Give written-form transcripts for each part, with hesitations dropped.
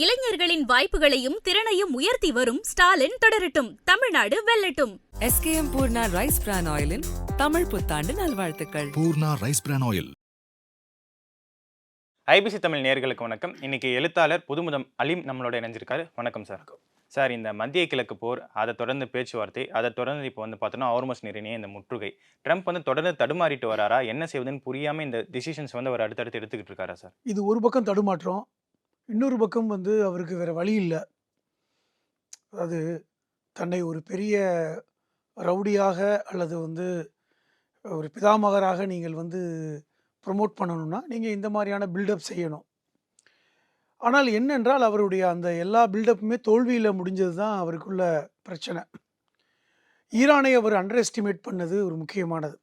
இளைஞர்களின் வாய்ப்புகளையும் திறனையும் உயர்த்தி வரும் ஸ்டாலின் தொடரட்டும், தமிழ்நாடு வெல்லட்டும். SKM பூர்ணா ரைஸ் பிரான் ஆயிலின் தமிழ் புத்தாண்டு நல்வாழ்த்துக்கள். Poorna rice bran oil. IBC Tamil நேயர்களுக்கு வணக்கம். இன்னைக்கு எழுத்தாளர் புதுமுதம் அலீம் நம்மளோட இணைஞ்சிருக்காரு. வணக்கம் சார். சார், இந்த மத்திய கிழக்கு போர், அதை தொடர்ந்து பேச்சுவார்த்தை, அதை தொடர்ந்து இப்போ பார்த்தோன்னா ஹார்மஸ் நீரிணைய இந்த முற்றுகை, ட்ரம்ப் தொடர்ந்து தடுமாறிட்டு வராரா, என்ன செய்வதுன்னு புரியாமல் இந்த டிசிஷன்ஸ் அவர் அடுத்தடுத்து எடுத்துக்கிட்டு இருக்காரா சார்? இது ஒரு பக்கம் தடுமாற்றம், இன்னொரு பக்கம் அவருக்கு வேற வழி இல்லை. அதாவது தன்னை ஒரு பெரிய ரவுடியாக அல்லது ஒரு பிதாமகராக நீங்கள் ப்ரொமோட் பண்ணணும்னா நீங்கள் இந்த மாதிரியான பில்டப் செய்யணும். ஆனால் என்னென்றால் அவருடைய அந்த எல்லா பில்டப்புமே தோல்வியில் முடிஞ்சது தான் அவருக்குள்ள பிரச்சனை. ஈரானை அவர் அண்டர் எஸ்டிமேட் பண்ணது ஒரு முக்கியமானது.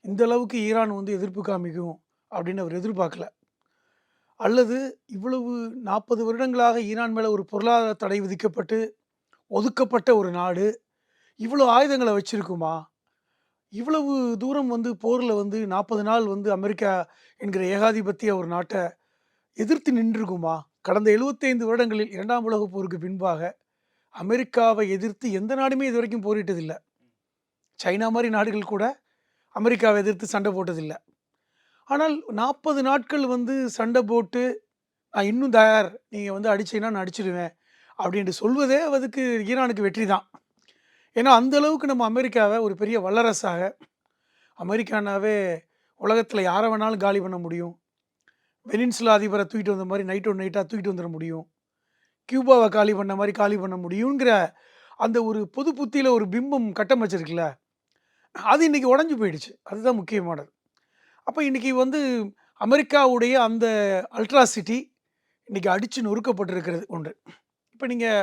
இந்த அளவுக்கு ஈரான் எதிர்ப்பு காமிக்கும் அப்படின்னு அவர் எதிர்பார்க்கல. அல்லது இவ்வளவு 40 வருடங்களாக ஈரான் மேலே ஒரு பொருளாதார தடை விதிக்கப்பட்டு ஒதுக்கப்பட்ட ஒரு நாடு இவ்வளோ ஆயுதங்களை வச்சிருக்குமா? இவ்வளவு தூரம் போரில் 40 நாள் அமெரிக்கா என்கிற ஏகாதிபத்திய ஒரு நாட்டை எதிர்த்து நின்றுக்குமா? கடந்த 75 வருடங்களில் 2ஆம் உலகப் போருக்கு பின்பாக அமெரிக்காவை எதிர்த்து எந்த நாடுமே இது வரைக்கும் போரிட்டதில்லை. சைனா மாதிரி நாடுகள் கூட அமெரிக்காவை எதிர்த்து சண்டை போட்டதில்லை. ஆனால் 40 நாட்கள் சண்டை போட்டு நான் இன்னும் தயார், நீங்கள் அடிச்சீங்கன்னா நான் அடிச்சிடுவேன் அப்படின்ட்டு சொல்வதே அதுக்கு ஈரானுக்கு வெற்றி தான். ஏன்னா அந்த அளவுக்கு நம்ம அமெரிக்காவை ஒரு பெரிய வல்லரசாக, அமெரிக்கானாவே உலகத்தில் யாரை வேணாலும் காலி பண்ண முடியும். வெனின்சுலா அதிபரை தூக்கிட்டு வந்த மாதிரி நைட்டாக தூக்கிட்டு வந்துட முடியும். கியூபாவை காலி பண்ண மாதிரி காலி பண்ண முடியுங்கிற அந்த ஒரு பொது புத்தியில் ஒரு பிம்பம் கட்டமைச்சிருக்குல்ல, அது இன்றைக்கி உடஞ்சி போயிடுச்சு. அதுதான் முக்கியமானது. அப்போ இன்றைக்கி அமெரிக்காவுடைய அந்த அல்ட்ராசிட்டி இன்றைக்கி அடித்து நொறுக்கப்பட்டிருக்கிறது ஒன்று. இப்போ நீங்கள்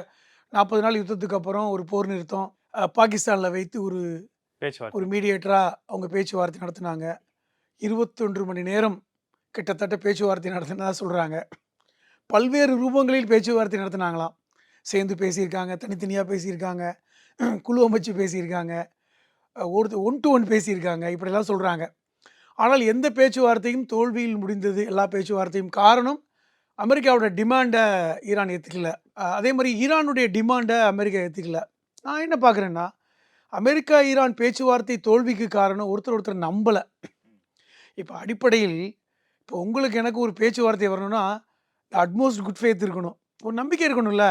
40 நாள் யுத்தத்துக்கு அப்புறம் ஒரு போர் நிறுத்தம் பாகிஸ்தானில் வைத்து ஒரு மீடியேட்டராக அவங்க பேச்சுவார்த்தை நடத்தினாங்க. 21 மணி நேரம் கிட்டத்தட்ட பேச்சுவார்த்தை நடத்தினதா சொல்கிறாங்க. பல்வேறு ரூபங்களில் பேச்சுவார்த்தை நடத்தினாங்களாம். சேர்ந்து பேசியிருக்காங்க, தனித்தனியாக பேசியிருக்காங்க, குழு அமைச்சு பேசியிருக்காங்க, ஒன் டு ஒன் பேசியிருக்காங்க, இப்படிலாம் சொல்கிறாங்க. ஆனால் எந்த பேச்சுவார்த்தையும் தோல்வியில் முடிந்தது. எல்லா பேச்சுவார்த்தையும் காரணம் அமெரிக்காவோட டிமாண்டை ஈரான் ஏற்றுக்கல. அதே மாதிரி ஈரானுடைய டிமாண்டை அமெரிக்கா ஏற்றுக்கல. நான் என்ன பார்க்குறேன்னா, அமெரிக்கா ஈரான் பேச்சுவார்த்தை தோல்விக்கு காரணம் ஒருத்தர் நம்பலை. இப்போ அடிப்படையில் இப்போ உங்களுக்கு எனக்கு ஒரு பேச்சுவார்த்தை வரணும்னா அட்மோஸ்ட் குட் ஃபேத் இருக்கணும், ஒரு நம்பிக்கை இருக்கணும்ல.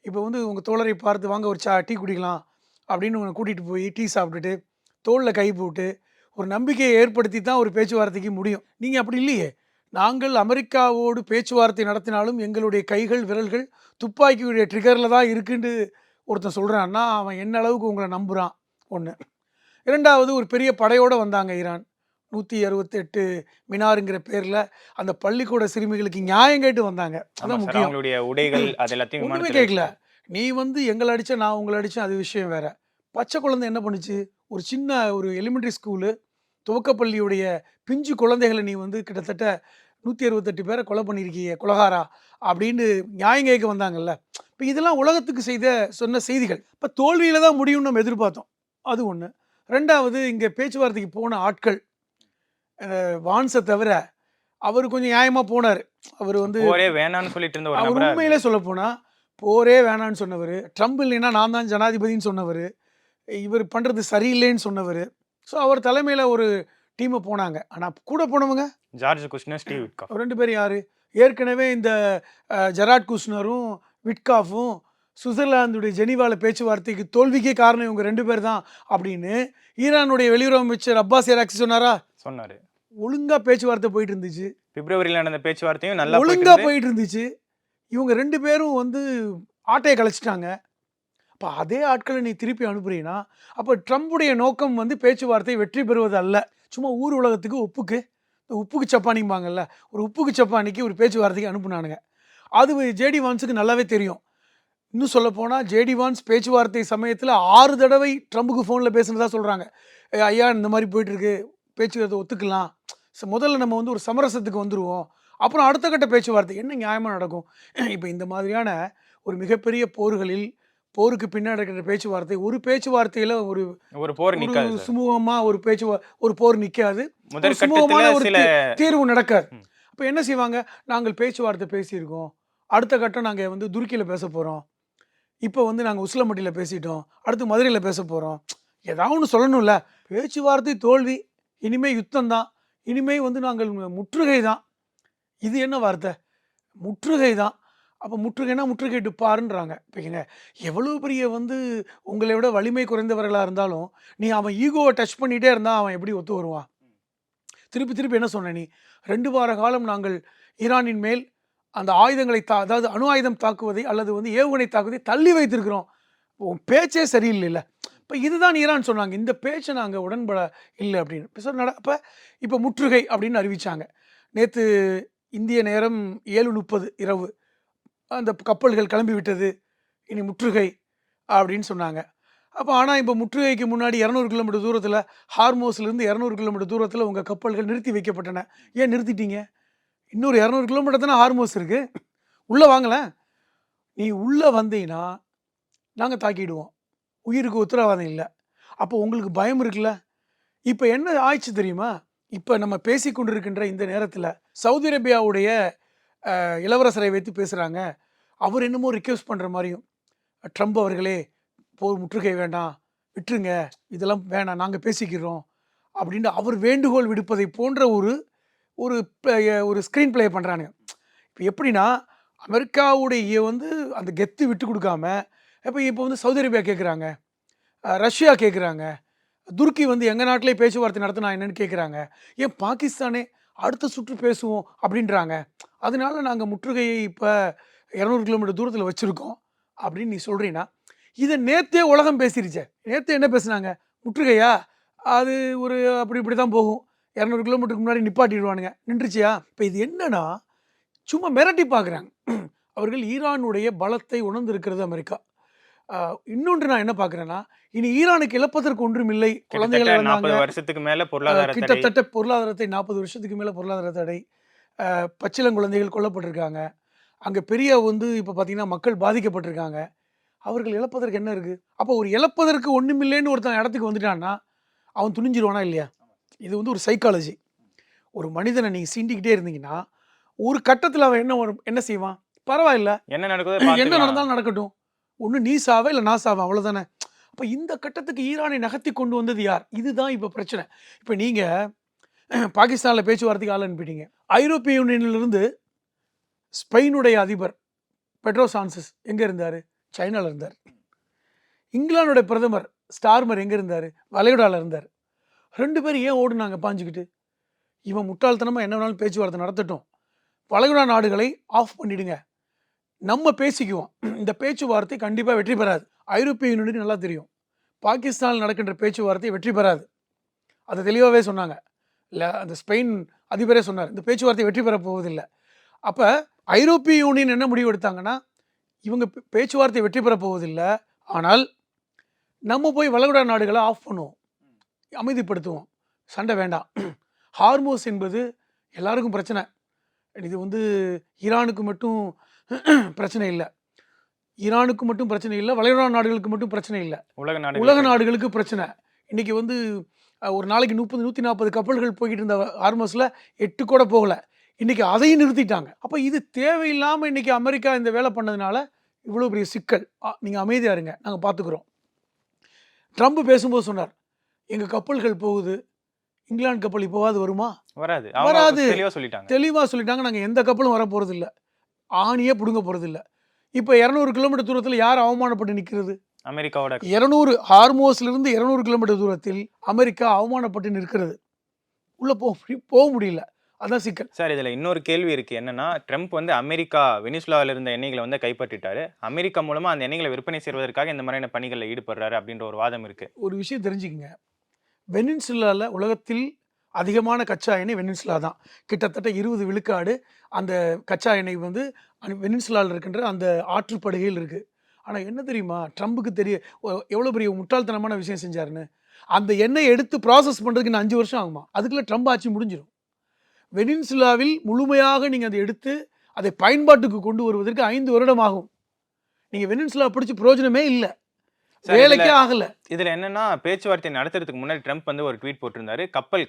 இப்போ உங்கள் தோழரை பார்த்து வாங்க ஒரு டீ குடிக்கலாம் அப்படின்னு உங்களை கூட்டிகிட்டு போய் டீ சாப்பிட்டுட்டு தோளில் கை போட்டு ஒரு நம்பிக்கையை ஏற்படுத்தி தான் ஒரு பேச்சுவார்த்தைக்கு முடியும். நீங்கள் அப்படி இல்லையே. நாங்கள் அமெரிக்காவோடு பேச்சுவார்த்தை நடத்தினாலும் எங்களுடைய கைகள் விரல்கள் துப்பாக்கியுடைய ட்ரிகரில் தான் இருக்குன்னு ஒருத்தன் சொல்கிறான்னா அவன் என்ன அளவுக்கு உங்களை நம்புகிறான். ஒன்று. இரண்டாவது, ஒரு பெரிய படையோடு வந்தாங்க ஈரான். 168 மினாருங்கிற பேரில் அந்த பள்ளிக்கூட சிறுமிகளுக்கு நியாயம் கேட்டு வந்தாங்க. அதான் முக்கியம். உடைகள் அது எல்லாத்தையும் ஒன்றுமே கேட்கல. நீ எங்களை அடித்தா நான் உங்களை அடித்தேன், அது விஷயம் வேறு. பச்சை குழந்தை என்ன பண்ணுச்சு? ஒரு சின்ன ஒரு எலிமெண்ட்ரி ஸ்கூலு துவக்கப்பள்ளியுடைய பிஞ்சு குழந்தைகளை நீ கிட்டத்தட்ட 168 பேரை கொலை பண்ணியிருக்கீங்க, கொலகாரா அப்படின்னு நியாயம் கேட்க வந்தாங்கல்ல. இப்போ இதெல்லாம் உலகத்துக்கு சொன்ன செய்திகள். இப்போ தோல்வியில் தான் முடியும்னு நம்ம எதிர்பார்த்தோம். அது ஒன்று. ரெண்டாவது, இங்கே பேச்சுவார்த்தைக்கு போன ஆட்கள் வான்ஸை தவிர அவர் கொஞ்சம் நியாயமாக போனார். அவர் போரே வேணான்னு சொல்லிட்டு இருந்த அவர் உண்மையிலே சொல்ல போனால் போரே வேணான்னு சொன்னவர். ட்ரம்ப் இல்லைன்னா நான் தான் ஜனாதிபதினு சொன்னவர். இவர் பண்ணுறது சரியில்லைன்னு சொன்னவர். ஸோ அவர் தலைமையில் ஒரு டீமை போனாங்க. ஆனால் கூட போனவங்க ஜார்ஜ் குஷ்னர், ஸ்டீவ் விட்காஃப், 2 பேர் யார்? ஏற்கனவே இந்த ஜெராட் குஷ்னரும் விட்காஃபும் சுவிட்சர்லாந்துடைய ஜெனீவாவில் பேச்சுவார்த்தைக்கு தோல்விக்கே காரணம் இவங்க 2 பேர் தான் அப்படின்னு ஈரானுடைய வெளியுறவு அமைச்சர் அப்பாஸ் அராக்சி சொன்னார். ஒழுங்காக பேச்சுவார்த்தை போயிட்டு இருந்துச்சு. பிப்ரவரியில் நடந்த பேச்சுவார்த்தையும் நல்லா ஒழுங்காக போயிட்டு இருந்துச்சு. இவங்க 2 பேரும் ஆட்டையை கலைச்சிட்டாங்க. அப்போ அதே ஆட்களை நீ திருப்பி அனுப்புறீங்கன்னா அப்போ ட்ரம்புடைய நோக்கம் பேச்சுவார்த்தை வெற்றி பெறுவது அல்ல. சும்மா ஊர் உலகத்துக்கு உப்புக்கு சப்பானிம்பாங்கல்ல, ஒரு உப்புக்கு சப்பானிக்கு ஒரு பேச்சுவார்த்தைக்கு அனுப்புனானுங்க. அது ஜேடி வான்ஸுக்கு நல்லாவே தெரியும். இன்னும் சொல்ல போனால் ஜேடி வான்ஸ் பேச்சுவார்த்தை சமயத்தில் 6 தடவை ட்ரம்புக்கு ஃபோனில் பேசுனதா சொல்கிறாங்க. ஐயா இந்த மாதிரி போயிட்டுருக்கு, பேச்சுவார்த்தை ஒத்துக்கலாம், முதல்ல நம்ம ஒரு சமரசத்துக்கு வந்துடுவோம், அப்புறம் அடுத்த கட்ட பேச்சுவார்த்தை என்ன நியாயமாக நடக்கும். இப்போ இந்த மாதிரியான ஒரு மிகப்பெரிய போர்களில் போருக்கு பின்னாடி இருக்கிற பேச்சுவார்த்தை, ஒரு பேச்சுவார்த்தையில் ஒரு போர் நிற்காது. சுமூகமாக ஒரு போர் நிற்காது, சுமூகமான ஒரு தீர்வு நடக்காது. அப்போ என்ன செய்வாங்க? நாங்கள் பேச்சுவார்த்தை பேசியிருக்கோம், அடுத்த கட்டம் நாங்கள் வந்து துருக்கியில் பேச போகிறோம், இப்போ வந்து நாங்கள் உசிலம்பட்டியில் பேசிட்டோம், அடுத்து மதுரையில் பேச போகிறோம். ஏதாவது ஒன்று சொல்லணும்ல. பேச்சுவார்த்தை தோல்வி, இனிமே யுத்தம் தான், இனிமே வந்து நாங்கள் முற்றுகை தான். இது என்ன வார்த்தை? முற்றுகை தான். அப்போ முற்றுகைனா முற்றுகையிட்டு பாருன்றாங்க. இப்போ ஏங்க எவ்வளோ பெரிய வந்து உங்களை விட வலிமை குறைந்தவர்களாக இருந்தாலும் நீ அவன் ஈகோவை டச் பண்ணிகிட்டே இருந்தால் அவன் எப்படி ஒத்து வருவான்? திருப்பி திருப்பி என்ன சொன்ன நீ? 2 வார காலம் நாங்கள் ஈரானின் மேல் அந்த ஆயுதங்களை அதாவது அணு ஆயுதம் தாக்குவதை அல்லது வந்து ஏவுகணை தாக்குவதை தள்ளி வைத்திருக்கிறோம். உன் பேச்சே சரியில்லைல்ல. இப்போ இதுதான் ஈரான் சொன்னாங்க. இந்த பேச்சை நாங்கள் உடன்பட இல்லை அப்படின்னு. அப்போ இப்போ முற்றுகை அப்படின்னு அறிவித்தாங்க. நேற்று இந்திய நேரம் 7:30 இரவு அந்த கப்பல்கள் கிளம்பி விட்டது, இனி முற்றுகை அப்படின்னு சொன்னாங்க. அப்போ ஆனால் இப்போ முற்றுகைக்கு முன்னாடி 200 கிலோமீட்டர் தூரத்தில், ஹார்மோஸ்லேருந்து 200 கிலோமீட்டர் தூரத்தில் உங்கள் கப்பல்கள் நிறுத்தி வைக்கப்பட்டன. ஏன் நிறுத்திட்டீங்க? இன்னொரு 200 கிலோமீட்டர் தானே ஹார்மோஸ் இருக்குது, உள்ளே வாங்கலேன். நீ உள்ளே வந்தீங்கன்னா நாங்கள் தாக்கிடுவோம், உயிருக்கு உத்தரவாதம் இல்லை. அப்போ உங்களுக்கு பயம் இருக்குல்ல. இப்போ என்ன ஆயிடுச்சு தெரியுமா? இப்போ நம்ம பேசி கொண்டிருக்கின்ற இந்த நேரத்தில் சவுதி அரேபியாவுடைய இளவரசரை வைத்து பேசுகிறாங்க. அவர் என்னமோ ரிக்வெஸ்ட் பண்ணுற மாதிரியும், ட்ரம்ப் அவர்களே போர் முற்றுகை வேண்டாம், விட்டுருங்க, இதெல்லாம் வேணாம், நாங்கள் பேசிக்கிறோம் அப்படின்ட்டு அவர் வேண்டுகோள் விடுப்பதை போன்ற ஒரு ஒரு ஒரு ஸ்க்ரீன் ப்ளே பண்ணுறானுங்க. இப்போ எப்படின்னா அமெரிக்காவுடைய வந்து அந்த கெத்து விட்டு கொடுக்காம இப்போ வந்து சவுதி அரேபியா கேட்குறாங்க, ரஷ்யா கேட்குறாங்க, துருக்கி வந்து எங்கள் நாட்டிலே பேச்சுவார்த்தை நடத்தினா என்னன்னு கேட்குறாங்க, ஏன் பாகிஸ்தானே அடுத்த சுற்று பேசுவோம் அப்படின்றாங்க. அதனால நாங்கள் முற்றுகையை இப்போ 200 கிலோமீட்டர் தூரத்தில் வச்சுருக்கோம் அப்படின்னு நீ சொல்கிறீன்னா, இதை நேற்றே உலகம் பேசிருச்சே. நேற்று என்ன பேசுனாங்க? முற்றுகையா, அது ஒரு இப்படி தான் போகும், 200 கிலோமீட்டருக்கு முன்னாடி நிப்பாட்டிடுவானுங்க, நின்றுச்சியா? இப்போ இது என்னன்னா சும்மா மிரட்டி பார்க்குறாங்க. அவர்கள் ஈரானுடைய பலத்தை உணர்ந்திருக்கிறது அமெரிக்கா. இன்னொன்று நான் என்ன பார்க்குறேன்னா, இனி ஈரானுக்கு இழப்பதற்கு ஒன்றும் இல்லை. குழந்தைகள் இழந்தாங்க, 40 வருஷத்துக்கு மேலே பொருளாதார தடை. கிட்டத்தட்ட பொருளாதாரத்தை 40 வருஷத்துக்கு மேலே பொருளாதார தடை, பச்சிளங்குழந்தைகள் கொல்லப்பட்டிருக்காங்க, அங்கே பெரிய வந்து இப்போ பார்த்தீங்கன்னா மக்கள் பாதிக்கப்பட்டிருக்காங்க. அவர்கள் இழப்பதற்கு என்ன இருக்குது? அப்போ ஒரு இழப்பதற்கு ஒன்றுமில்லைன்னு ஒருத்தன் இடத்துக்கு வந்துட்டான்னா அவன் துணிஞ்சிருவானா இல்லையா? இது வந்து ஒரு சைக்காலஜி. ஒரு மனிதனை நீங்கள் சீண்டிக்கிட்டே இருந்தீங்கன்னா ஒரு கட்டத்தில் அவன் என்ன செய்வான்? பரவாயில்ல, என்ன நடக்குதோ என்ன பார்த்துக்கலாம். நடந்தாலும் நடக்கட்டும், ஒன்று நீ சாவ இல்லை நான் சாவேன், அவ்வளோதானே. அப்போ இந்த கட்டத்துக்கு ஈரானை நகர்த்தி கொண்டு வந்தது யார்? இதுதான் இப்போ பிரச்சனை. இப்போ நீங்கள் பாகிஸ்தானில் பேச்சுவார்த்தைக்கு ஆள் அனுப்பிட்டீங்க. ஐரோப்பிய யூனியனிலிருந்து ஸ்பெயினுடைய அதிபர் பெட்ரோ சான்சஸ் எங்கே இருந்தார்? சைனாவில் இருந்தார். இங்கிலாந்துடைய பிரதமர் ஸ்டார்மர் எங்கே இருந்தார்? வளைகுடாவில் இருந்தார். 2 பேரும் ஏன் ஓடுனாங்க பாஞ்சுக்கிட்டு? இவன் முட்டாள்தனமாக என்ன வேணாலும் பேச்சுவார்த்தை நடத்தட்டும், வளைகுடா நாடுகளை ஆஃப் பண்ணிடுங்க, நம்ம பேசிக்குவோம். இந்த பேச்சுவார்த்தை கண்டிப்பாக வெற்றி பெறாது. ஐரோப்பிய யூனியனுக்கு நல்லா தெரியும் பாகிஸ்தானில் நடக்கின்ற பேச்சுவார்த்தை வெற்றி பெறாது. அதை தெளிவாகவே சொன்னாங்க. இல்லை, அந்த ஸ்பெயின் அதிபரே சொன்னார், இந்த பேச்சுவார்த்தை வெற்றி பெற போவதில்லை. அப்போ ஐரோப்பிய யூனியன் என்ன முடிவு எடுத்தாங்கன்னா, இவங்க பேச்சுவார்த்தை வெற்றி பெற போவதில்லை, ஆனால் நம்ம போய் வளைகுடா நாடுகளை ஆஃப் பண்ணுவோம், அமைதிப்படுத்துவோம், சண்டை வேண்டாம். ஹார்மோஸ் என்பது எல்லாருக்கும் பிரச்சனை. இது வந்து ஈரானுக்கு மட்டும் பிரச்சனை இல்லை, ஈரானுக்கு மட்டும் பிரச்சனை இல்லை, வளைகுடா நாடுகளுக்கு மட்டும் பிரச்சனை இல்லை, உலக நாடுகளுக்கு பிரச்சனை. இன்றைக்கி வந்து ஒரு நாளைக்கு 140 கப்பல்கள் போய்கிட்டு இருந்த ஹார்மோஸில் 8 கூட போகலை. இன்றைக்கி அதையும் நிறுத்திட்டாங்க. அப்போ இது தேவையில்லாமல் இன்றைக்கி அமெரிக்கா இந்த வேலை பண்ணதுனால இவ்வளோ பெரிய சிக்கல். நீங்கள் அமைதியாக இருங்க, நாங்கள் பார்த்துக்குறோம். ட்ரம்ப் பேசும்போது சொன்னார், எங்கள் கப்பல்கள் போகுது, இங்கிலாந்து கப்பல் இப்போவாது வருமா? வராது. தெளிவாக சொல்லிட்டாங்க, நாங்கள் எந்த கப்பலும் வர போகிறது இல்லை, ஆணியே பிடுங்க போகிறது இல்லை. இப்போ 200 கிலோமீட்டர் தூரத்தில் யார் அவமானப்பட்டு நிற்கிறது? அமெரிக்காவோட 200 ஹார்மோஸ்லேருந்து 200 கிலோமீட்டர் தூரத்தில் அமெரிக்கா அவமானப்பட்டு நிற்கிறது. உள்ளே போக முடியல. அதான் சிக்கல். சார், இதில் இன்னொரு கேள்வி இருக்குது. என்னன்னா, ட்ரம்ப் வந்து அமெரிக்கா வெனிசுலாவில் இருந்த எண்ணெய்களை வந்து கைப்பற்றிட்டாரு, அமெரிக்கா மூலமாக அந்த எண்ணெய்களை விற்பனை செய்வதற்காக இந்த மாதிரியான பணிகளில் ஈடுபடுறாரு அப்படின்ற ஒரு வாதம் இருக்குது. ஒரு விஷயம் தெரிஞ்சுக்கங்க, வெனிசுலாவில் உலகத்தில் அதிகமான கச்சா எண்ணெய் வெனிசுலா தான். கிட்டத்தட்ட 20 விழுக்காடு அந்த கச்சா எண்ணெய் வந்து வெனிசுலாவில் இருக்கின்ற அந்த ஆற்றுப்படுகையில் இருக்குது. ஆனால் என்ன தெரியுமா, ட்ரம்புக்கு எவ்வளோ பெரிய முட்டாள்தனமான விஷயம் செஞ்சாருன்னு. அந்த எண்ணெய் எடுத்து ப்ராசஸ் பண்ணுறதுக்கு இன்னும் 5 வருஷம் ஆகுமா? அதுக்குள்ளே ட்ரம்ப் ஆட்சி முடிஞ்சிடும். வெனிசுலாவில் முழுமையாக நீங்கள் அதை எடுத்து அதை பயன்பாட்டுக்கு கொண்டு வருவதற்கு 5 வருடம் ஆகும். நீங்கள் வெனிசுலா பிடிச்சி பிரயோஜனமே இல்லை. சார், வேலைக்கே ஆகல. இதுல என்னன்னா பேச்சுவார்த்தை நடத்துறதுக்கு முன்னாடி ட்ரம்ப் வந்து ஒரு ட்வீட் போட்டிருந்தாரு.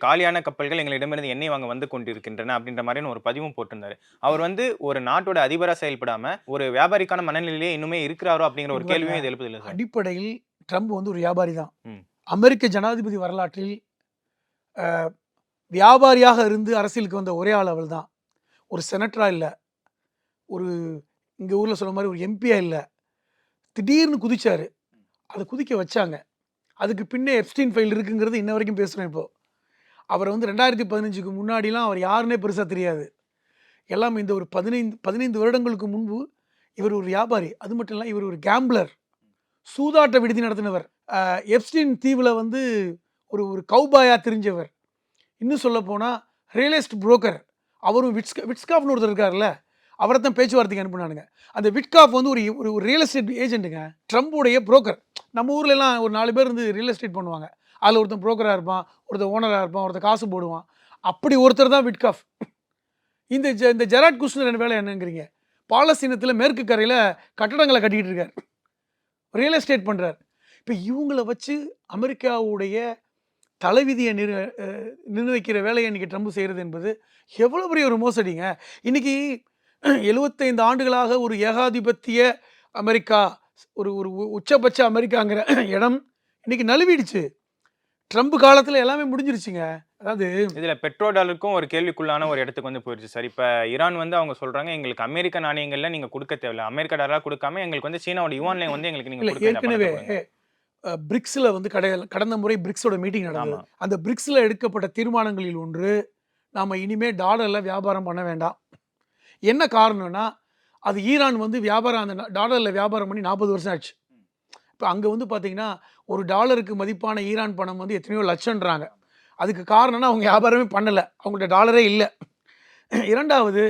காலியான கப்பல்கள் எங்களிடமிருந்து எண்ணெய் வாங்க வந்து கொண்டிருக்கின்றன அப்படின்ற மாதிரியான ஒரு பதிவும் போட்டிருந்தாரு. அவர் வந்து ஒரு நாட்டோட அதிபரா செயல்படாம ஒரு வியாபாரிக்கான மனநிலையிலே இன்னுமே இருக்கிறாரோ அப்படிங்கிற ஒரு கேள்வியும் இது எழுப்புது இல்ல சார்? அடிப்படையில் ட்ரம்ப் வந்து ஒரு வியாபாரி தான். ம். அமெரிக்க ஜனாதிபதி வரலாற்றில் வியாபாரியாக இருந்து அரசியலுக்கு வந்த ஒரே ஆள் அவள் தான். ஒரு செனட்டரா இல்லை, ஒரு இங்கே ஊரில் சொல்ல மாதிரி ஒரு எம்பியா இல்லை, திடீர்னு குதிச்சாரு. அதை குதிக்க வச்சாங்க. அதுக்கு பின்னே எப்ஸ்டீன் ஃபைல் இருக்குங்கிறது இன்ன வரைக்கும் பேசுகிறோம். இப்போது அவரை வந்து 2015க்கு முன்னாடிலாம் அவர் யாருன்னே பெருசாக தெரியாது. எல்லாம் இந்த ஒரு 15 வருடங்களுக்கு முன்பு இவர் ஒரு வியாபாரி. அது மட்டும் இல்லை, இவர் ஒரு கேம்பிளர், சூதாட்ட விடுதி நடத்தினவர், எப்ஸ்டீன் தீவில் வந்து ஒரு ஒரு கௌபாயாக தெரிஞ்சவர். இன்னும் சொல்ல போனால் ரியல் எஸ்டேட் புரோக்கர். அவரும் விட்ஸ்காஃப்னு ஒருத்தர் இருக்கார்ல, அவரை தான் பேச்சுவார்த்தைக்கு அனுப்புனானுங்க. அந்த விட்காஃப் வந்து ஒரு ஒரு ரியல் எஸ்டேட் ஏஜென்ட்டுங்க, ட்ரம்புடைய புரோக்கர். நம்ம ஊர்லலாம் ஒரு 4 பேர் இருந்து ரியல் எஸ்டேட் பண்ணுவாங்க. அதில் ஒருத்தன் புரோக்கராக இருப்பான், ஒருத்தர் ஓனராக இருப்பான், ஒருத்தர் காசு போடுவான். அப்படி ஒருத்தர் தான் விட்காஃப். இந்த ஜெராட் குஷ்னர் வேலை என்னங்கிறீங்க? பாலஸ்தீனத்தில் மேற்கு கரையில் கட்டடங்களை கட்டிக்கிட்டு இருக்கார், ரியல் எஸ்டேட் பண்ணுறார். இப்போ இவங்கள வச்சு அமெரிக்காவுடைய தலைவிதியை நிர்ணயிக்கிற வேலையை இன்றைக்கி ட்ரம்ப் செய்கிறது என்பது எவ்வளோ பெரிய ஒரு மோசடிங்க. இன்றைக்கி 75 ஆண்டுகளாக ஒரு ஏகாதிபத்திய அமெரிக்கா, ஒரு ஒரு உச்சபட்ச அமெரிக்காங்கிற இடம் இன்றைக்கி நழுவிடுச்சு. ட்ரம்ப் காலத்தில் எல்லாமே முடிஞ்சிருச்சுங்க. அதாவது இதில் பெட்ரோ டாலருக்கும் ஒரு கேள்விக்குள்ளான ஒரு இடத்துக்கு வந்து போயிடுச்சு சார். இப்போ ஈரான் வந்து அவங்க சொல்கிறாங்க, எங்களுக்கு அமெரிக்க நாணயங்களில் நீங்கள் கொடுக்க தேவையில்லை, அமெரிக்கா டாலராக கொடுக்காம எங்களுக்கு வந்து சீனாவோட யுவான்லையும் வந்து எங்களுக்கு நீங்கள் ஏற்கனவே பிரிக்ஸில் வந்து கடந்த முறை பிரிக்ஸோட மீட்டிங் நடந்தது. அந்த பிரிக்ஸில் எடுக்கப்பட்ட தீர்மானங்களில் ஒன்று, நாம் இனிமேல் டாலரில் வியாபாரம் பண்ண வேண்டாம். என்ன காரணம்னா, அது ஈரான் வந்து வியாபாரம் அந்த டாலரில் வியாபாரம் பண்ணி 40 வருஷம் ஆச்சு. இப்போ அங்கே வந்து பார்த்தீங்கன்னா ஒரு டாலருக்கு மதிப்பான ஈரான் பணம் வந்து எத்தனையோ லட்சம்ன்றாங்க. அதுக்கு காரணம்னா அவங்க வியாபாரமே பண்ணலை, அவங்கள்ட்ட டாலரே இல்லை. இரண்டாவது,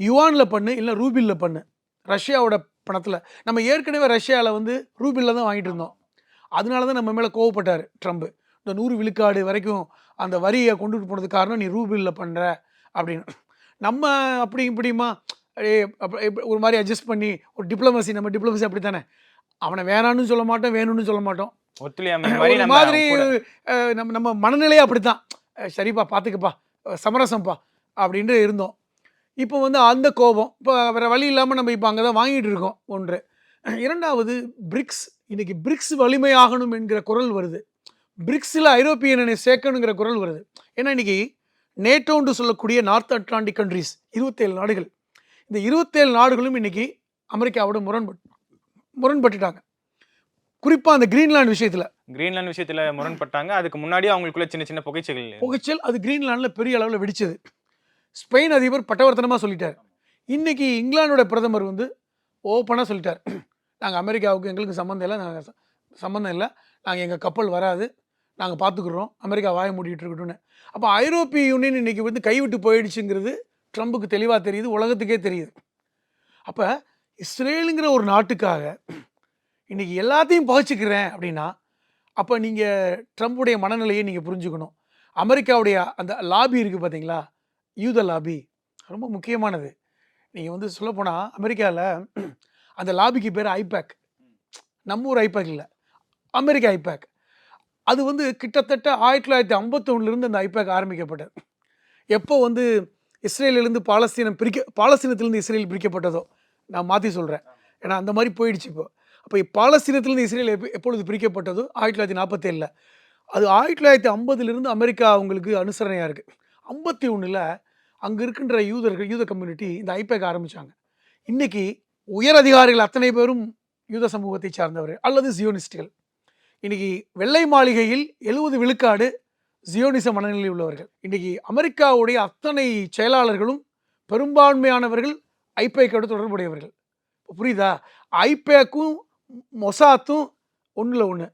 யுவானில் பண்ணு இல்லை ரூபிளில் பண்ணு, ரஷ்யாவோட பணத்தில். நம்ம ஏற்கனவே ரஷ்யாவில் வந்து ரூபிளில் தான் வாங்கிட்டு இருந்தோம். அதனால தான் நம்ம மேலே கோவப்பட்டார் ட்ரம்ப். இந்த 100 விழுக்காடு வரைக்கும் அந்த வரியை கொண்டுட்டு போனது காரணம் நீ ரூபிளில் பண்ணுற அப்படின்னு. நம்ம அப்படி இப்படிமா ஒரு மாதிரி அட்ஜஸ்ட் பண்ணி ஒரு டிப்ளமசி, நம்ம டிப்ளமசி அப்படி தானே, அவனை வேணான்னு சொல்ல மாட்டோம், வேணும்னு சொல்ல மாட்டோம். ஒரு மாதிரி நம்ம மனநிலையே அப்படித்தான். சரிப்பா, பார்த்துக்கப்பா, சமரசம்ப்பா அப்படின்ட்டு இருந்தோம். இப்போ வந்து அந்த கோபம், இப்போ வேறு வழி இல்லாமல் நம்ம இப்போ அங்கே தான் வாங்கிட்டு இருக்கோம். ஒன்று. இரண்டாவது, பிரிக்ஸ். இன்றைக்கி பிரிக்ஸ் வலிமையாகணும் என்கிற குரல் வருது. பிரிக்ஸில் ஐரோப்பிய யூனியனை சேர்க்கணுங்கிற குரல் வருது. ஏன்னா இன்றைக்கி நேட்டோன்னு சொல்லக்கூடிய நார்த் அட்லாண்டிக் கண்ட்ரிஸ் 27 நாடுகள். இந்த 27 நாடுகளும் இன்றைக்கி அமெரிக்காவோட முரண்பட்டுட்டாங்க. குறிப்பாக அந்த கிரீன்லாந்து விஷயத்தில் முரண்பட்டாங்க. அதுக்கு முன்னாடி அவங்களுக்குள்ள சின்ன சின்ன புகைச்சல் அது கிரீன்லாண்டில் பெரிய அளவில் வெடிச்சது. ஸ்பெயின் அதிபர் பட்டவர்த்தனமாக சொல்லிட்டார். இன்றைக்கி இங்கிலாந்தோட பிரதமர் வந்து ஓப்பனாக சொல்லிட்டார், நாங்கள் அமெரிக்காவுக்கு எங்களுக்கு சம்மந்தம் இல்லை, நாங்கள் எங்கள் கப்பல் வராது, நாங்கள் பார்த்துக்குறோம், அமெரிக்கா வாய மூடிட்டு இருக்கட்டும்னு. அப்போ ஐரோப்பிய யூனியன் இன்றைக்கி வந்து கைவிட்டு போயிடுச்சுங்கிறது ட்ரம்புக்கு தெளிவாக தெரியுது, உலகத்துக்கே தெரியுது. அப்போ இஸ்ரேலுங்கிற ஒரு நாட்டுக்காக இன்றைக்கி எல்லாத்தையும் பகிச்சுக்கிறேன் அப்படின்னா, அப்போ நீங்கள் ட்ரம்புடைய மனநிலையை நீங்கள் புரிஞ்சுக்கணும். அமெரிக்காவுடைய அந்த லாபி இருக்குது பார்த்தீங்களா, யூத லாபி, ரொம்ப முக்கியமானது. நீங்கள் வந்து சொல்லப்போனால் அமெரிக்காவில் அந்த லாபிக்கு பேர் ஐபேக். நம்ம ஊர் ஐபேக் இல்லை, அமெரிக்கா ஐபேக். அது வந்து கிட்டத்தட்ட 1951 அந்த ஐபேக் ஆரம்பிக்கப்பட்டது. எப்போ வந்து இஸ்ரேலிலிருந்து பாலஸ்தீனத்திலிருந்து இஸ்ரேல் பிரிக்கப்பட்டதோ, நான் மாற்றி சொல்கிறேன், ஏன்னா அந்த மாதிரி போயிடுச்சு. அப்போ பாலஸ்தீனத்திலிருந்து இஸ்ரேல் எப்பொழுது பிரிக்கப்பட்டதோ 1947. அது 1950 அமெரிக்கா அவங்களுக்கு அனுசரணையாக இருக்குது. 51 அங்கே இருக்கின்ற யூத கம்யூனிட்டி இந்த ஐபேக் ஆரம்பித்தாங்க. இன்றைக்கி உயர் அதிகாரிகள் அத்தனை பேரும் யூத சமூகத்தை சார்ந்தவர்கள் அல்லது ஜியோனிஸ்டுகள். இன்றைக்கி வெள்ளை மாளிகையில் 70 விழுக்காடு ஜியோனிச மனநிலை உள்ளவர்கள். இன்றைக்கி அமெரிக்காவுடைய அத்தனை செயலாளர்களும் பெரும்பான்மையானவர்கள் ஐபேக்கோட தொடர்புடையவர்கள். புரியுதா? ஐபேக்கும் மொசாத்தும் ஒன்றில் ஒன்று.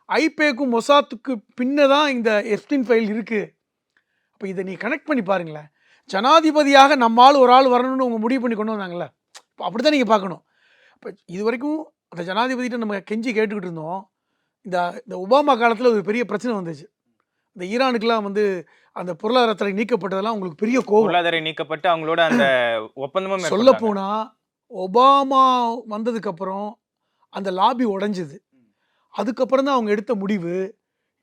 ஐபேக்கும் மொசாத்துக்கு பின்ன தான் இந்த எப்ஸ்டீன் ஃபைல் இருக்குது. அப்போ இதை நீ கனெக்ட் பண்ணி பாருங்களேன். ஜனாதிபதியாக நம்மால் ஒரு ஆள் வரணும்னு அவங்க முடிவு பண்ணி கொண்டு வந்தாங்களே, இப்போ அப்படி தான் நீங்கள் பார்க்கணும். இப்போ இது வரைக்கும் அந்த ஜனாதிபதிகிட்ட நம்ம கெஞ்சி கேட்டுக்கிட்டு இருந்தோம். இந்த ஒபாமா காலத்தில் ஒரு பெரிய பிரச்சனை வந்துச்சு. இந்த ஈரானுக்கெல்லாம் வந்து அந்த பொருளாதார தடை நீக்கப்பட்டதெல்லாம் உங்களுக்கு பெரிய கோபம். பொருளாதார நீக்கப்பட்டு அவங்களோட அந்த ஒப்பந்தமும் சொல்லப்போனால் ஒபாமா வந்ததுக்கப்புறம் அந்த லாபி உடைஞ்சது. அதுக்கப்புறம் தான் அவங்க எடுத்த முடிவு,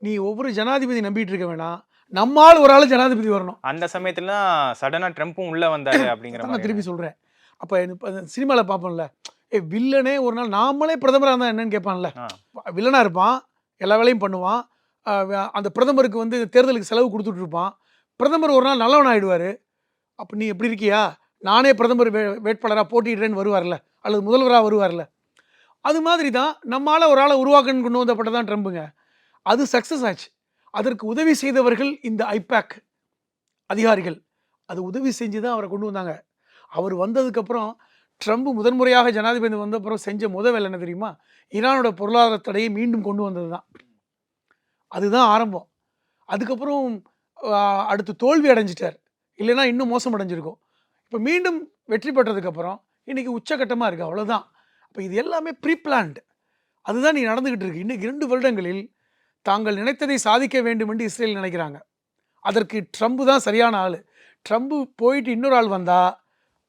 நீ ஒவ்வொரு ஜனாதிபதி நம்பிட்டு இருக்க வேணாம், நம்மால் ஒரு ஆள் ஜனாதிபதி வரணும். அந்த சமயத்துல தான் சடனா ட்ரம்ப்பும் உள்ள வந்தாரு அப்படிங்கிற அதான் நான் மாதிரி. திருப்பி சொல்கிறேன். அப்போ சினிமாவில் பார்ப்போம்ல, வில்லனே ஒரு நாள் நாமளே பிரதமராக இருந்தால் என்னன்னு கேட்பான்ல. ஆ. வில்லனாக இருப்பான், எல்லா வேலையும் பண்ணுவான், அந்த பிரதமருக்கு வந்து தேர்தலுக்கு செலவு கொடுத்துட்டு இருப்பான். பிரதமர் ஒரு நாள் நல்லவன் ஆகிடுவார். அப்போ நீ எப்படி இருக்கியா, நானே பிரதமர் வேட்பாளராக போட்டிடுறேன்னு வருவார்ல, அல்லது முதல்வராக வருவார்ல. அது மாதிரி தான் நம்மளால் ஒரு ஆளை உருவாக்கணும்னு கொண்டு வந்தப்பட்ட தான் ட்ரம்புங்க. அது சக்ஸஸ் ஆச்சு. அதற்கு உதவி செய்தவர்கள் இந்த ஐபேக் அதிகாரிகள். அது உதவி செஞ்சு தான் அவரை கொண்டு வந்தாங்க. அவர் வந்ததுக்கப்புறம் ட்ரம்ப் முதன்முறையாக ஜனாதிபதி வந்தப்புறம் செஞ்ச வேலை என்ன தெரியுமா? ஈரானோட பொருளாதார தடையை மீண்டும் கொண்டு வந்தது தான். அதுதான் ஆரம்பம். அதுக்கப்புறம் அடுத்து தோல்வி அடைஞ்சிட்டார். இல்லைன்னா இன்னும் மோசம் அடைஞ்சிருக்கும். இப்போ மீண்டும் வெற்றி பெற்றதுக்கப்புறம் இன்றைக்கி உச்சகட்டமாக இருக்குது, அவ்வளோதான். அப்போ இது எல்லாமே ப்ரீ பிளான்டு. அதுதான் நீ நடந்துக்கிட்டு இருக்கு. இன்னும் 2 வருடங்களில் தாங்கள் நினைத்ததை சாதிக்க வேண்டும் என்று இஸ்ரேல் நினைக்கிறாங்க. அதற்கு ட்ரம்ப் தான் சரியான ஆள். ட்ரம்ப் போயிட்டு இன்னொரு ஆள் வந்தால்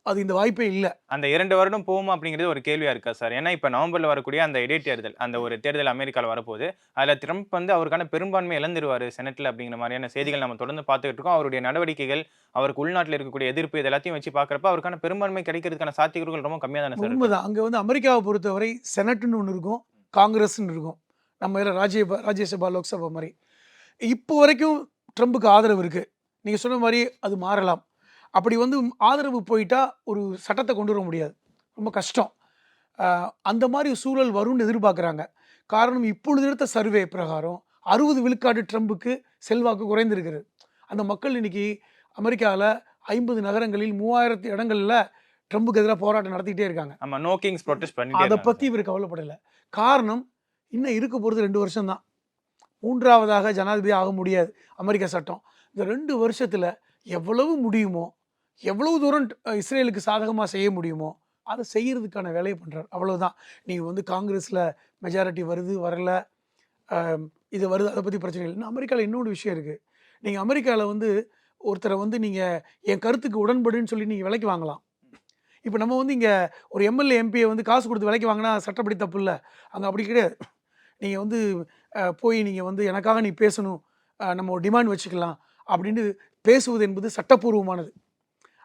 அது இந்த வாய்ப்பே இல்லை. அந்த 2 வருடம் போகுமா அப்படிங்கிறது ஒரு கேள்வியா இருக்கா சார்? ஏன்னா இப்போ நவம்பர்ல வரக்கூடிய அந்த இடைத்தேர்தல், அந்த ஒரு தேர்தல் அமெரிக்காவில் வரப்போகுது. அதில் ட்ரம்ப் வந்து அவருக்கான பெரும்பான்மை இழந்துருவார் செனட்டில் அப்படிங்கிற மாதிரியான செய்திகள் நம்ம தொடர்ந்து பார்த்துக்கிட்டு இருக்கோம். அவருடைய நடவடிக்கைகள், அவருக்கு உள்நாட்டில் இருக்கக்கூடிய எதிர்ப்பு, இது எல்லாத்தையும் வச்சு பார்க்குறப்ப அவருக்கான பெரும்பான்மை கிடைக்கிறதுக்கான சாத்தியக்கூறுகள் ரொம்ப கம்மியாக தானே சார்? உண்மைதான். அங்கே வந்து அமெரிக்காவை பொறுத்தவரை செனட்னு ஒன்று இருக்கும், காங்கிரஸ்ன்னு இருக்கும். நம்ம இதில் ராஜ்யசபா லோக்சபா மாதிரி. இப்போ வரைக்கும் ட்ரம்புக்கு ஆதரவு இருக்குது. நீங்கள் சொன்ன மாதிரி அது மாறலாம். அப்படி வந்து ஆதரவு போயிட்டா ஒரு சட்டத்தை கொண்டு வர முடியாது, ரொம்ப கஷ்டம். அந்த மாதிரி சூழல் வரும்னு எதிர்பார்க்குறாங்க. காரணம், இப்பொழுது எடுத்த சர்வே பிரகாரம் 60 விழுக்காடு ட்ரம்புக்கு செல்வாக்கு குறைந்திருக்கிறது. அந்த மக்கள் இன்னைக்கு அமெரிக்காவில் 50 நகரங்களில் 3000 இடங்களில் ட்ரம்புக்கு எதிராக போராட்டம் நடத்திக்கிட்டே இருக்காங்க. ஆமா, நோ கிங்ஸ் ப்ரொடெஸ்ட் பண்ணிட்டே அதை பற்றி இவர் கவலைப்படலை. காரணம், இன்னும் இருக்க போகிறது 2 வருஷம்தான். 3ஆவதாக ஜனாதிபதி ஆக முடியாது அமெரிக்கா சட்டம். இந்த 2 வருஷத்தில் எவ்வளவு முடியுமோ, எவ்வளவு தூரம் இஸ்ரேலுக்கு சாதகமாக செய்ய முடியுமோ அதை செய்கிறதுக்கான வேலையை பண்ணுறார், அவ்வளோதான். நீங்கள் வந்து காங்கிரஸில் மெஜாரிட்டி வருது வரல, இது வருது, அதை பற்றி பிரச்சனை இல்லை. இன்னும் அமெரிக்காவில் இன்னொரு விஷயம் இருக்குது. நீங்கள் அமெரிக்காவில் வந்து ஒருத்தரை வந்து நீங்கள் என் கருத்துக்கு உடன்படுன்னு சொல்லி நீங்கள் விலைக்கு வாங்கலாம். இப்போ நம்ம வந்து இங்கே ஒரு எம்எல்ஏ எம்பியை வந்து காசு கொடுத்து விலைக்கு வாங்கினா சட்டப்படி தப்பு இல்லை. அங்கே அப்படி கிடையாது. நீங்கள் வந்து போய் நீங்கள் வந்து எனக்காக நீ பேசணும், நம்ம ஒரு டிமாண்ட் வச்சுக்கலாம் அப்படின்னு பேசுவது என்பது சட்டப்பூர்வமானது.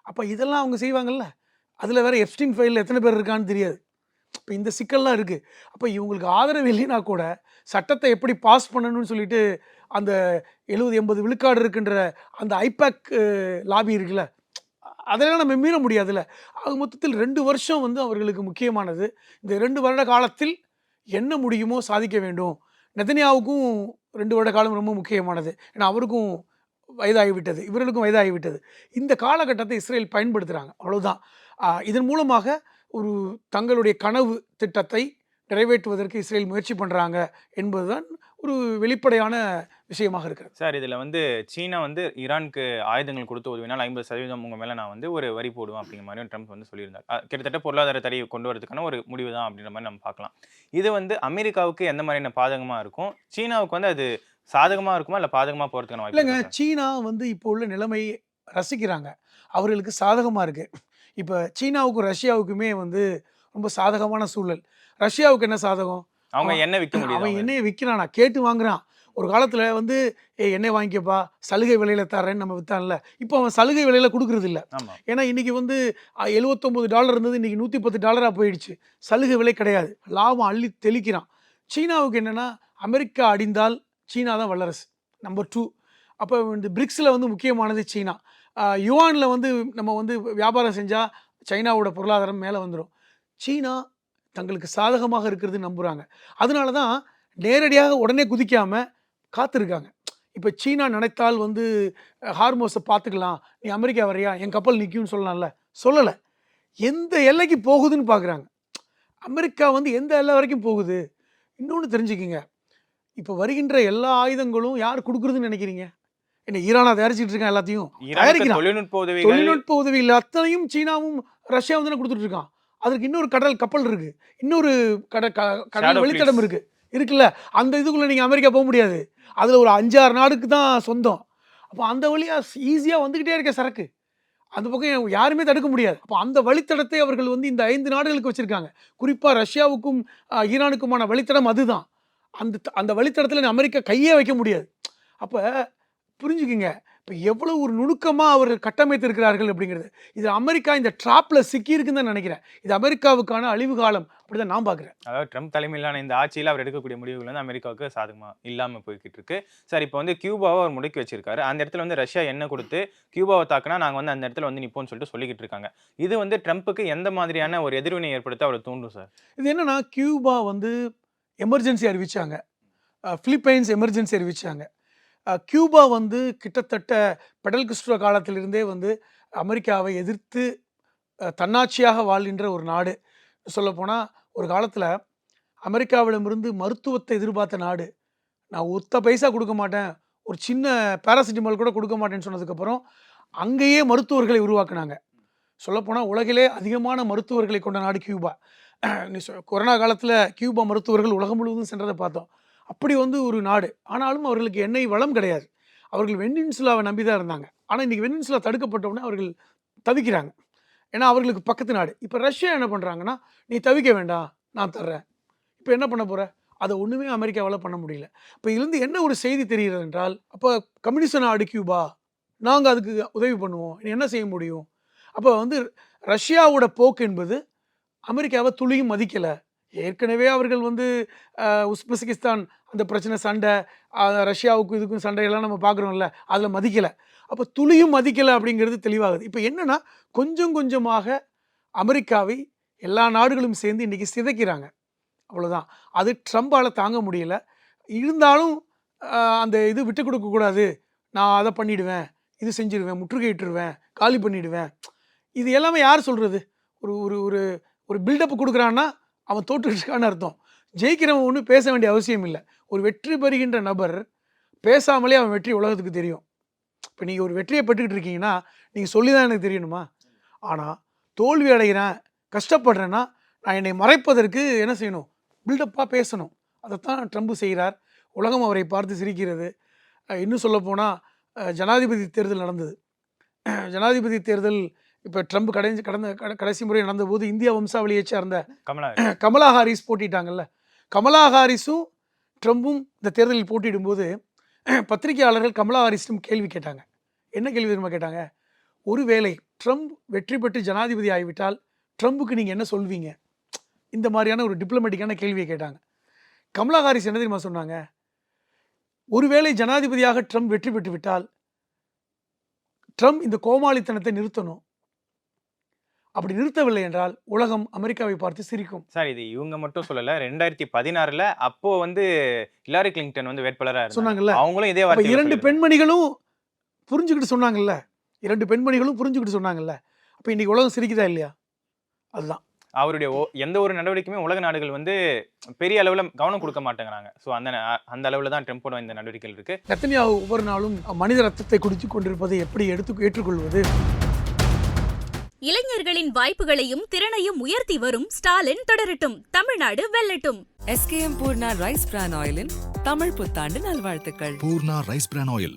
அப்போ இதெல்லாம் அவங்க செய்வாங்கள்ல. அதில் வேறு எப்ஸ்டீன் ஃபைலில் எத்தனை பேர் இருக்கான்னு தெரியாது. இப்போ இந்த சிக்கல்லாம் இருக்குது. அப்போ இவங்களுக்கு ஆதரவு இல்லைன்னா கூட சட்டத்தை எப்படி பாஸ் பண்ணணும்னு சொல்லிட்டு அந்த 70-80 விழுக்காடு இருக்கின்ற அந்த ஐபேக் லாபி இருக்குல்ல, அதெல்லாம் நம்ம மீற முடியாதுல்ல. ஆக மொத்தத்தில் 2 வருஷம் வந்து அவர்களுக்கு முக்கியமானது. இந்த 2 வருட காலத்தில் என்ன முடியுமோ சாதிக்க வேண்டும். நெதன்யாவுக்கும் 2 வருட காலம் ரொம்ப முக்கியமானது. ஏன்னா அவருக்கும் வயதாகிவிட்டது, இவர்களுக்கும் வயதாகிவிட்டது. இந்த காலகட்டத்தை இஸ்ரேல் பயன்படுத்துகிறாங்க, அவ்வளோதான். இதன் மூலமாக ஒரு தங்களுடைய கனவு திட்டத்தை நிறைவேற்றுவதற்கு இஸ்ரேல் முயற்சி பண்ணுறாங்க என்பதுதான் ஒரு வெளிப்படையான விஷயமாக இருக்கிறது. சார், இதில் வந்து சீனா வந்து ஈரானுக்கு ஆயுதங்கள் கொடுத்து உதவினால் 50% உங்கள் மேலே நான் வந்து ஒரு வரி போடுவேன் அப்படிங்கிற மாதிரி ட்ரம்ப் வந்து சொல்லியிருந்தார். கிட்டத்தட்ட பொருளாதார தடையை கொண்டு வரதுக்கான ஒரு முடிவு தான் அப்படின்ற மாதிரி நம்ம பார்க்கலாம். இது வந்து அமெரிக்காவுக்கு எந்த மாதிரியான பாதகமாக இருக்கும்? சீனாவுக்கு வந்து அது சாதகமாக இருக்குமா இல்லை பாதகமாக போகிறதுக்கான வாய்ப்பு இல்லைங்க. இருக்கா சார்? சீனா வந்து இப்போ உள்ள நிலைமையை ரசிக்கிறாங்க, அவர்களுக்கு சாதகமாக இருக்குது. இப்போ சீனாவுக்கும் ரஷ்யாவுக்குமே வந்து ரொம்ப சாதகமான சூழல். ரஷ்யாவுக்கு என்ன சாதகம்? அவங்க எண்ணெய் விற்க முடியும். அவன் எண்ணெயை விற்கிறானா, கேட்டு வாங்குறான். ஒரு காலத்தில் வந்து எண்ணெய் வாங்கிக்கப்பா சலுகை விலையில் தரேன்னு நம்ம விற்றான்ல, இப்போ அவன் சலுகை விலையில் கொடுக்குறது இல்லை. ஆமாம். ஏன்னா இன்றைக்கி வந்து $79 இருந்தது, இன்றைக்கி $110 போயிடுச்சு. சலுகை விலை கிடையாது, லாபம் அள்ளி தெளிக்கிறான். சீனாவுக்கு என்னென்னா, அமெரிக்கா அடிந்தால் சீனா தான் வல்லரசு, நம்பர் 2. அப்போ இந்த பிரிக்ஸில் வந்து முக்கியமானது சீனா. யுவானில் வந்து நம்ம வந்து வியாபாரம் செஞ்சால் சைனாவோட பொருளாதாரம் மேலே வந்துடும். சீனா தங்களுக்கு சாதகமாக இருக்கிறது நம்புகிறாங்க. அதனால தான் நேரடியாக உடனே குதிக்காமல் காத்திருக்காங்க. இப்போ சீனா நினைத்தால் வந்து ஹார்மோஸை பார்த்துக்கலாம், நீ அமெரிக்கா வரையா, என் கப்பல் நிற்கும்னு சொல்லலாம்ல, சொல்லலை. எந்த எல்லைக்கு போகுதுன்னு பார்க்குறாங்க. அமெரிக்கா வந்து எந்த எல்லை வரைக்கும் போகுது. இன்னொன்று தெரிஞ்சுக்கிங்க, இப்போ வருகின்ற எல்லா ஆயுதங்களும் யார் கொடுக்குறதுன்னு நினைக்கிறீங்க? என்ன ஈரானா தயாரிச்சுட்டு இருக்கான், எல்லாத்தையும் தயாரிக்கிறான். தொழில்நுட்ப உதவி இல்லை, அத்தனையும் சீனாவும் ரஷ்யாவும் தானே கொடுத்துட்டு இருக்கான். அதற்கு இன்னொரு கப்பல் இருக்குது, இன்னொரு கடல் வெளித்தடம் இருக்குல்ல, அந்த இதுக்குள்ளே நீங்கள் அமெரிக்கா போக முடியாது. அதில் ஒரு 5-6 நாடுக்கு தான் சொந்தம். அப்போ அந்த வழியாக ஈஸியாக வந்துக்கிட்டே இருக்க சரக்கு. அந்த பக்கம் யாருமே தடுக்க முடியாது. அப்போ அந்த வழித்தடத்தை அவர்கள் வந்து இந்த 5 நாடுகளுக்கு வச்சுருக்காங்க. குறிப்பாக ரஷ்யாவுக்கும் ஈரானுக்குமான வழித்தடம் அதுதான். அந்த வழித்தடத்தில் அமெரிக்கா கையே வைக்க முடியாது. அப்போ புரிஞ்சுக்குங்க, இப்போ எவ்வளோ ஒரு நுணுக்கமாக அவர் கட்டமைத்திருக்கிறார்கள் அப்படிங்கிறது. இது அமெரிக்கா இந்த ட்ராப்பில் சிக்கியிருக்குன்னு தான் நினைக்கிறேன். இது அமெரிக்காவுக்கான அழிவு காலம் அப்படி தான் நான் பார்க்குறேன். அதாவது ட்ரம்ப் தலைமையிலான இந்த ஆட்சியில் அவர் எடுக்கக்கூடிய முடிவுகள் வந்து அமெரிக்காவுக்கு சாதகமாக இல்லாமல் போய்கிட்டு இருக்கு. சார், இப்போ வந்து கியூபாவை அவர் முடக்கி வச்சிருக்காரு. அந்த இடத்துல வந்து ரஷ்யா என்ன கொடுத்து கியூபாவை தாக்குனா நாங்கள் வந்து அந்த இடத்துல வந்து நிப்போம்னு சொல்லிக்கிட்டு இருக்காங்க. இது வந்து ட்ரம்ப்புக்கு எந்த மாதிரியான ஒரு எதிர்வினை ஏற்படுத்த அவர் தூண்டும் சார்? இது என்னன்னா, கியூபா வந்து எமர்ஜென்சி அறிவிச்சாங்க, பிலிப்பைன்ஸ் எமர்ஜென்சி அறிவிச்சாங்க. கியூபா வந்து கிட்டத்தட்ட பெடல் கிஸ்ட்ரோ காலத்திலிருந்தே வந்து அமெரிக்காவை எதிர்த்து தன்னாட்சியாக வாழ்கின்ற ஒரு நாடு. சொல்லப்போனால் ஒரு காலத்தில் அமெரிக்காவிடமிருந்து மருத்துவத்தை எதிர்பார்த்த நாடு. நான் ஒத்த பைசா கொடுக்க மாட்டேன், ஒரு சின்ன பேராசிட்டமால் கூட கொடுக்க மாட்டேன்னு சொன்னதுக்கப்புறம் அங்கேயே மருத்துவர்களை உருவாக்குனாங்க. சொல்லப்போனால் உலகிலே அதிகமான மருத்துவர்களை கொண்ட நாடு கியூபா. கொரோனா காலத்தில் கியூபா மருத்துவர்கள் உலகம் முழுவதும் சென்றதை பார்த்தோம். அப்படி வந்து ஒரு நாடு. ஆனாலும் அவர்களுக்கு எண்ணெய் வளம் கிடையாது. அவர்கள் வெனின்சுலாவை நம்பி தான் இருந்தாங்க. ஆனால் இன்றைக்கி வெனின்சுலா தடுக்கப்பட்டவுடனே அவர்கள் தவிக்கிறாங்க. ஏன்னா அவர்களுக்கு பக்கத்து நாடு. இப்போ ரஷ்யா என்ன பண்ணுறாங்கன்னா, நீ தவிக்க வேண்டாம், நான் தர்றேன். இப்போ என்ன பண்ண போகிற? அதை ஒன்றுமே அமெரிக்காவால் பண்ண முடியல. இப்போ இதுலேருந்து என்ன ஒரு செய்தி தெரிகிறது என்றால், அப்போ கம்யூனிஸ்ட் நாடு கியூபா, நாங்கள் அதுக்கு உதவி பண்ணுவோம், நீ என்ன செய்ய முடியும்? அப்போ வந்து ரஷ்யாவோட போக்கு என்பது அமெரிக்காவை துளியும் மதிக்கலை. ஏற்கனவே அவர்கள் வந்து உஸ்பெகிஸ்தான் அந்த பிரச்சனை சண்டை, ரஷ்யாவுக்கும் இதுக்கும் சண்டையெல்லாம் நம்ம பார்க்குறோம்ல, அதில் மதிக்கலை. அப்போ துளியும் மதிக்கலை அப்படிங்கிறது தெளிவாகுது. இப்போ என்னென்னா, கொஞ்சம் கொஞ்சமாக அமெரிக்காவை எல்லா நாடுகளும் சேர்ந்து இன்றைக்கி சிதைக்கிறாங்க. அவ்வளோதான். அது ட்ரம்பால் தாங்க முடியலை. இருந்தாலும் அந்த இது விட்டு கொடுக்கக்கூடாது, நான் அதை பண்ணிவிடுவேன், இது செஞ்சிடுவேன், முற்றுகையிட்டுருவேன், காலி பண்ணிவிடுவேன். இது எல்லாமே யார் சொல்கிறது? ஒரு ஒரு ஒரு ஒரு பில்டப் கொடுக்குறான்னா அவன் தோற்றுருக்கான்னு அர்த்தம். ஜெயிக்கிறவன் ஒன்றும் பேச வேண்டிய அவசியம் இல்லை. ஒரு வெற்றி பெறுகின்ற நபர் பேசாமலே அவன் வெற்றி உலகத்துக்கு தெரியும். இப்போ நீங்கள் ஒரு வெற்றியை பெற்றுக்கிட்டு இருக்கீங்கன்னா நீங்கள் சொல்லி தான் எனக்கு தெரியணுமா? ஆனால் தோல்வி அடைகிறேன், கஷ்டப்படுறேன்னா நான் என்னை மறைப்பதற்கு என்ன செய்யணும்? பில்டப்பாக பேசணும். அதைத்தான் ட்ரம்ப் செய்கிறார். உலகம் அவரை பார்த்து சிரிக்கிறது. இன்னும் சொல்லப்போனால் ஜனாதிபதி தேர்தல் நடந்தது. ஜனாதிபதி தேர்தல் இப்போ ட்ரம்ப் கடைசி முறை நடந்தபோது இந்தியா வம்சாவளியை சார்ந்த கமலா ஹாரிஸ் போட்டிட்டாங்கல்ல. கமலா ஹாரிஸும் ட்ரம்பும் இந்த தேர்தலில் போட்டியிடும்போது பத்திரிகையாளர்கள் கமலா ஹாரிஸும் கேள்வி கேட்டாங்க. என்ன கேள்வி தெரியுமா கேட்டாங்க? ஒருவேளை ட்ரம்ப் வெற்றி பெற்று ஜனாதிபதி ஆகிவிட்டால் ட்ரம்புக்கு நீங்கள் என்ன சொல்வீங்க? இந்த மாதிரியான ஒரு டிப்ளமேட்டிக்கான கேள்வியை கேட்டாங்க. கமலா ஹாரிஸ் என்ன தெரியுமா சொன்னாங்க? ஒருவேளை ஜனாதிபதியாக ட்ரம்ப் வெற்றி பெற்று விட்டால் ட்ரம்ப் இந்த கோமாளித்தனத்தை நிறுத்தணும். அப்படி நிறுத்தவில்லை என்றால் உலகம் அமெரிக்காவை பார்த்து சிரிக்கும். சார், இது இவங்க மட்டும் சொல்லல. 2016 அப்போ வந்து ஹிலாரி கிளின்டன் வந்து வேட்பாளராக சொன்னாங்கல்ல, அவங்களும் இதே வார்த்தை. 2 பெண்மணிகளும் புரிஞ்சுக்கிட்டு சொன்னாங்கல்ல. 2 பெண்மணிகளும் புரிஞ்சுக்கிட்டு சொன்னாங்கல்ல. அப்போ இன்னைக்கு உலகம் சிரிக்குதா இல்லையா? அதுதான் அவருடைய எந்த ஒரு நடவடிக்கையுமே உலக நாடுகள் வந்து பெரிய அளவில் கவனம் கொடுக்க மாட்டேங்கிறாங்க. ஸோ அந்த அளவில் தான் ட்ரம்போட இந்த நடவடிக்கைகள் இருக்கு. நெத்தன்யாஹு ஒவ்வொரு நாளும் மனித ரத்தத்தை குடித்து கொண்டிருப்பதை எப்படி ஏற்றுக்கொள்வது? இளைஞர்களின் வாய்ப்புகளையும் திறனையும் உயர்த்தி வரும் ஸ்டாலின் தொடரட்டும், தமிழ்நாடு வெல்லட்டும். SKM பூர்ணா ரைஸ் பிரான் ஆயிலின் தமிழ் புத்தாண்டு நல்வாழ்த்துக்கள். Poorna rice bran oil.